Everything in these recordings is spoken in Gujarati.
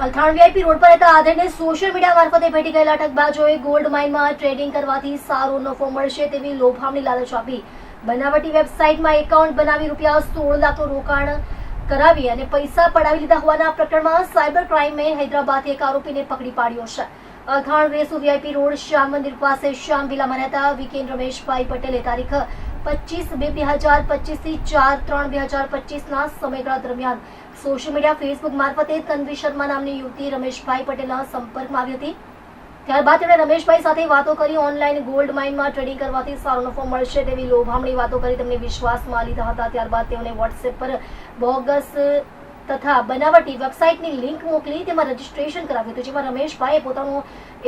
અલથાણ વીઆઈપી રોડ પર રહેતા આધેડને સોશિયલ મીડિયા મારફતે ભેટી ગયેલા ઠગબાજોએ ગોલ્ડ માઇનમાં ટ્રેડિંગ કરવાથી સારો નફો મળશે તેવી લોભામણી લાલચ આપી બનાવટી વેબસાઇટમાં એકાઉન્ટ બનાવી રૂપિયા 16 લાખનું રોકાણ કરાવી અને પૈસા પડાવી લીધા હોવાના પ્રકરણમાં સાયબર ક્રાઇમે હૈદરાબાદથી એક આરોપીને પકડી પાડ્યો છે. અલથાણ રેસુ વીઆઈપી રોડ શ્યામ મંદિર પાસે શ્યામ વિલામાં રહેતા વીકેન્ડ રમેશભાઈ પટેલે તારીખ 25/2/2025 થી 4/3/2025 સમયગાળા દરમિયાન સોશિયલ મીડિયા ફેસબુક મારફતે તન્વી શર્મા નામની યુવતી રમેશભાઈ પટેલના સંપર્કમાં આવી હતી. ત્યારબાદ તેમણે રમેશભાઈ સાથે વાતો કરી ઓનલાઈન ગોલ્ડ માઇનમાં ટ્રેડિંગ કરવાથી સારો નફો મળશે તેવી લોભામણી વાતો કરી તેમને વિશ્વાસમાં લીધા હતા. ત્યારબાદ તેઓને વોટ્સએપ પર બોગસ તથા બનાવટી વેબસાઇટની લિંક મોકલી તેમાં રજીસ્ટ્રેશન કરાવ્યું હતું, જેમાં રમેશભાઈએ પોતાનું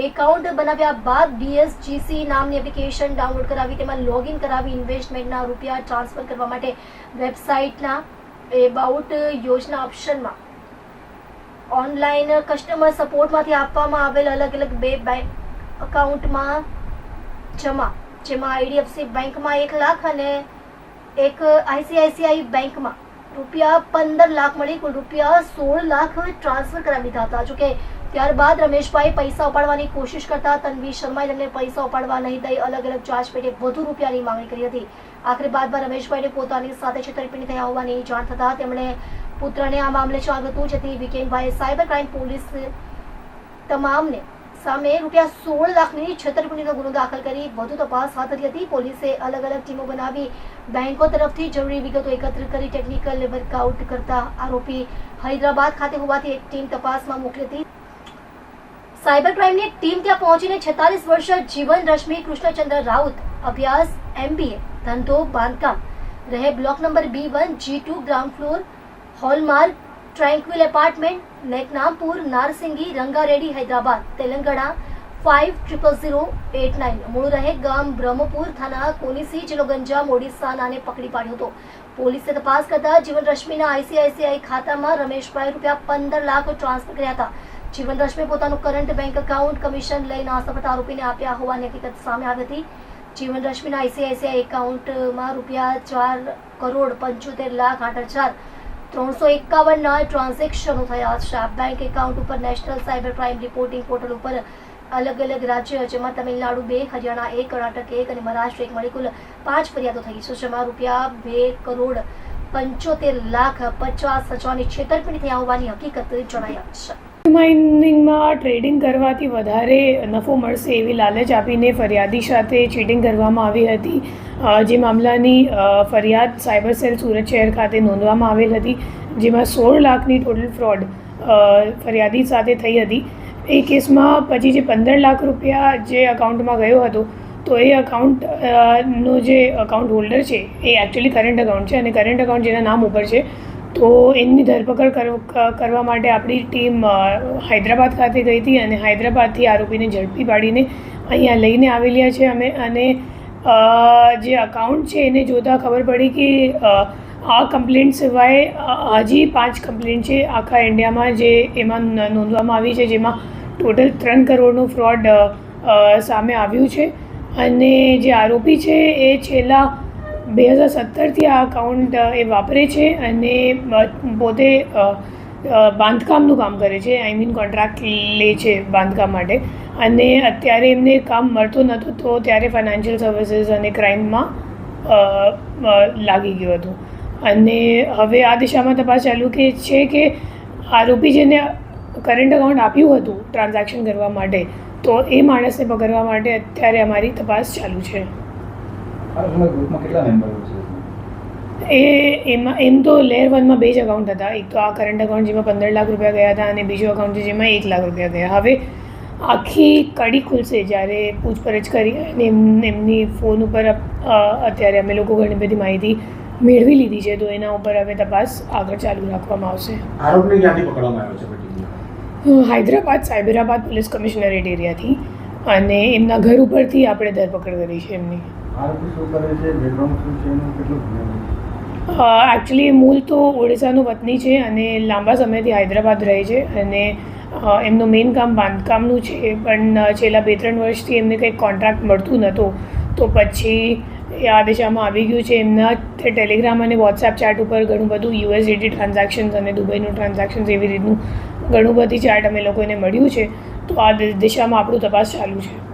એકાઉન્ટ બનાવ્યા બાદ DSGC નામની એપ્લિકેશન ડાઉનલોડ કરાવી તેમાં લોગિન કરાવી ઇન્વેસ્ટમેન્ટના રૂપિયા ટ્રાન્સફર કરવા માટે વેબસાઇટના એબાઉટ યોજના ઓપ્શનમાં ઓનલાઈન કસ્ટમર સપોર્ટમાંથી આપવામાં આવેલ અલગ અલગ 2 બેંક એકાઉન્ટમાં જમા, જેમાં IDFC બેંકમાં 1 લાખ અને એક ICICI બેંકમાં રૂપિયા 15 લાખ મળી કુલ રૂપિયા 16 લાખ ટ્રાન્સફર કરાવી દીધા હતા. જોકે ત્યારબાદ રમેશભાઈ પૈસા ઉપાડવાની કોશિશ કરતા તન્વી શર્માએ તેમને પૈસા ઉપાડવા નહીં દઈ અલગ અલગ ચાર્જ પેટે વધુ રૂપિયાની માંગણી કરી હતી. આખરે બાદમાં રમેશભાઈને પોતાની સાથે છેતરપિંડી થયા હોવાની જાણ થતા તેમણે પુત્રને આ મામલે જાણ હતું, જેથી વીકેન્ડભાઈએ સાયબર ક્રાઇમ પોલીસ તમામને સામે રૂપિયા 16 લાખની છેતરપિંડીનો ગુનો દાખલ કરી વધુ તપાસ હાથ ધરી હતી. પોલીસે અલગ અલગ ટીમો બનાવી બેંકો તરફથી જરૂરી વિગતો એકત્રિત કરી ટેકનિકલ વર્કઆઉટ કરતા આરોપી હૈદરાબાદ ખાતે હોવાથી એક ટીમ તપાસમાં મોકલી હતી. સાયબર ક્રાઇમની એક ટીમ ત્યાં પહોંચીને 46 વર્ષીય જીવન રશ્મિ કૃષ્ણચંદ્ર રાઉત, અભ્યાસ MBA, ધંધો બાંધકામ, રહે block number B1 G2 ground floor, Hallmark Tranquil apartment, Neknampur, Narsingi, Rangareddy, Hyderabad, Telangana 500089, મૂળ રહે ગામ બ્રહ્મપુર, થાના કોનીસી, જિલ્લો ગંજામ, ઓડિશા નાને પકડી પાડ્યો હતો. પોલીસે તપાસ કરતા જીવન રશ્મિના ICICI ખાતામાં રમેશભાઈ રૂપિયા 15 લાખ ટ્રાન્સફર કર્યા હતા. જીવન રશ્મિએ પોતાનું કરંટ બેંક એકાઉન્ટ કમિશન લઈને આસપાસ આરોપીને આપ્યા હોવાની હકીકત સામે આવી હતી. જીવન રશ્મિના ICICI એકાઉન્ટમાં રૂપિયા 4,75,08,351 ટ્રાન્ઝેક્શનો થયા છે. આ બેંક એકાઉન્ટ ઉપર national cyber crime reporting portal ઉપર અલગ અલગ રાજ્ય, જેમાં તમિલનાડુ 2, હરિયાણા 1, કર્ણાટક 1 અને મહારાષ્ટ્ર 1 મળી કુલ 5 ફરિયાદો થઈ છે, જેમાં રૂપિયા 2,75,50,000ની છેતરપિંડી થયા હોવાની હકીકત જણાઈ આવી છે. માઇનિંગમાં ટ્રેડિંગ કરવાથી વધારે નફો મળશે એવી લાલચ આપીને ફરિયાદી સાથે ચીટિંગ કરવામાં આવી હતી. જે મામલાની ફરિયાદ સાયબર સેલ સુરત શહેર ખાતે નોંધવામાં આવેલ હતી, જેમાં 16 લાખની ટોટલ ફ્રોડ ફરિયાદી સાથે થઈ હતી. એ કેસમાં પછી જે 15 લાખ રૂપિયા જે અકાઉન્ટમાં ગયો હતો, તો એ અકાઉન્ટનો જે અકાઉન્ટ હોલ્ડર છે એ એકચ્યુઅલી કરંટ અકાઉન્ટ છે અને કરંટ અકાઉન્ટ જેના નામ ઉપર છે, તો એમની ધરપકડ કરવા માટે આપણી ટીમ હૈદરાબાદ ખાતે ગઈ હતી અને હૈદરાબાદથી આરોપીને ઝડપી પાડીને અહીંયા લઈને આવેલા છે અમે. અને જે અકાઉન્ટ છે એને જોતાં ખબર પડી કે આ કમ્પ્લેન્ટ સિવાય હજી 5 કમ્પ્લેન્ટ છે આખા ઇન્ડિયામાં જે એમાં નોંધવામાં આવી છે, જેમાં ટોટલ 3 કરોડનું ફ્રોડ સામે આવ્યું છે. અને જે આરોપી છે એ છેલ્લા 2017થી આ અકાઉન્ટ એ વાપરે છે અને પોતે બાંધકામનું કામ કરે છે, કોન્ટ્રાક્ટ લે છે બાંધકામ માટે. અને અત્યારે એમને કામ મળતો નહોતું, તો ત્યારે ફાઇનાન્શિયલ સર્વિસીસ અને ક્રાઇમમાં લાગી ગયું હતું. અને હવે આ દિશામાં તપાસ ચાલુ છે કે આરોપી જેને કરંટ અકાઉન્ટ આપ્યું હતું ટ્રાન્ઝેક્શન કરવા માટે, તો એ માણસને પકડવા માટે અત્યારે અમારી તપાસ ચાલુ છે. એમ તો લેયર 1માં 2 જ અકાઉન્ટ હતા. એક તો આ કરંટ અકાઉન્ટ જેમાં 15 લાખ રૂપિયા ગયા હતા અને બીજું અકાઉન્ટ છે જેમાં 1 લાખ રૂપિયા ગયા. હવે આખી કડી ખુલશે જ્યારે પૂછપરછ કરી અને એમની ફોન ઉપર અત્યારે અમે લોકો ઘણી બધી માહિતી મેળવી લીધી છે, તો એના ઉપર હવે તપાસ આગળ ચાલુ રાખવામાં આવશે. આરોપીને ક્યાંથી પકડવામાં આવ્યો છે? હૈદરાબાદ સાયબરાબાદ પોલીસ કમિશનરેટ એરિયાથી, અને એમના ઘર ઉપરથી આપણે ધરપકડ કરી છે એમની. એકચ્યુઅલી મૂળ તો ઓડિશાનો વતની છે અને લાંબા સમયથી હૈદરાબાદ રહે છે અને એમનું મેઇન કામ બાંધકામનું છે, પણ છેલ્લા 2-3 વર્ષથી એમને કંઈક કોન્ટ્રાક્ટ મળતું નહોતું, તો પછી આ દિશામાં આવી ગયું છે. એમના ટેલિગ્રામ અને વોટ્સએપ ચેટ ઉપર ઘણું બધું USDT ટ્રાન્ઝેક્શન્સ અને દુબઈનું ટ્રાન્ઝેક્શન્સ એવી રીતનું ઘણું બધી ચાર્ટ અમે લોકોને મળ્યું છે. તો આ દિશામાં આપણું તપાસ ચાલુ છે.